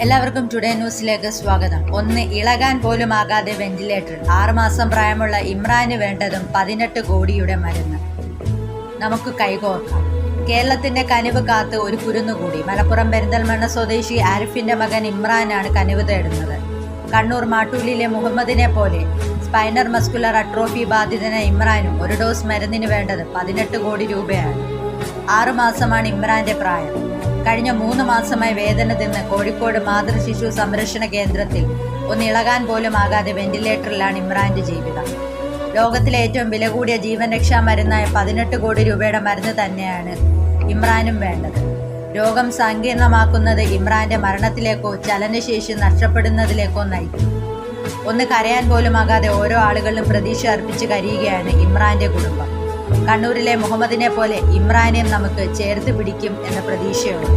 എല്ലാവർക്കും ടുഡേ ന്യൂസിലേക്ക് സ്വാഗതം. ഒന്ന് ഇളകാൻ പോലും ആകാതെ വെന്റിലേറ്ററിൽ 6 മാസം പ്രായമുള്ള ഇമ്രാന് വേണ്ടതും 18 കോടിയുടെ മരുന്ന്. നമുക്ക് കൈകോർക്കാം. കേരളത്തിന്റെ കനിവ് കാത്ത് ഒരു കുരുന്നുകൂടി. മലപ്പുറം പെരിന്തൽമണ്ണ സ്വദേശി ആരിഫിന്റെ മകൻ ഇമ്രാനാണ് കനിവ് തേടുന്നത്. കണ്ണൂർ മാട്ടൂലിലെ മുഹമ്മദിനെ പോലെ സ്പൈനർ മസ്കുലർ അട്രോഫി ബാധിതനായ ഇമ്രാനും ഒരു ഡോസ് മരുന്നിന് വേണ്ടത് 18 കോടി രൂപയാണ്. 6 മാസമാണ് ഇമ്രാന്റെ പ്രായം. കഴിഞ്ഞ 3 മാസമായി വേദന തിന്ന് കോഴിക്കോട് മാതൃശിശു സംരക്ഷണ കേന്ദ്രത്തിൽ ഒന്ന് ഇളകാൻ പോലും ആകാതെ വെന്റിലേറ്ററിലാണ് ഇമ്രാന്റെ ജീവിതം. ലോകത്തിലെ ഏറ്റവും വില കൂടിയ ജീവൻ രക്ഷാ മരുന്നായ 18 കോടി രൂപയുടെ മരുന്ന് തന്നെയാണ് ഇമ്രാനും വേണ്ടത്. രോഗം സങ്കീർണമാക്കുന്നത് ഇമ്രാന്റെ മരണത്തിലേക്കോ ചലനശേഷി നഷ്ടപ്പെടുന്നതിലേക്കോ നയിക്കും. ഒന്ന് കരയാൻ പോലും ആകാതെ ഓരോ ആളുകളിലും പ്രതീക്ഷ അർപ്പിച്ച് കരയുകയാണ് ഇമ്രാന്റെ കുടുംബം. കണ്ണൂരിലെ മുഹമ്മദിനെ പോലെ ഇമ്രാനെയും നമുക്ക് ചേർത്ത് പിടിക്കും എന്ന പ്രതീക്ഷയുണ്ട്.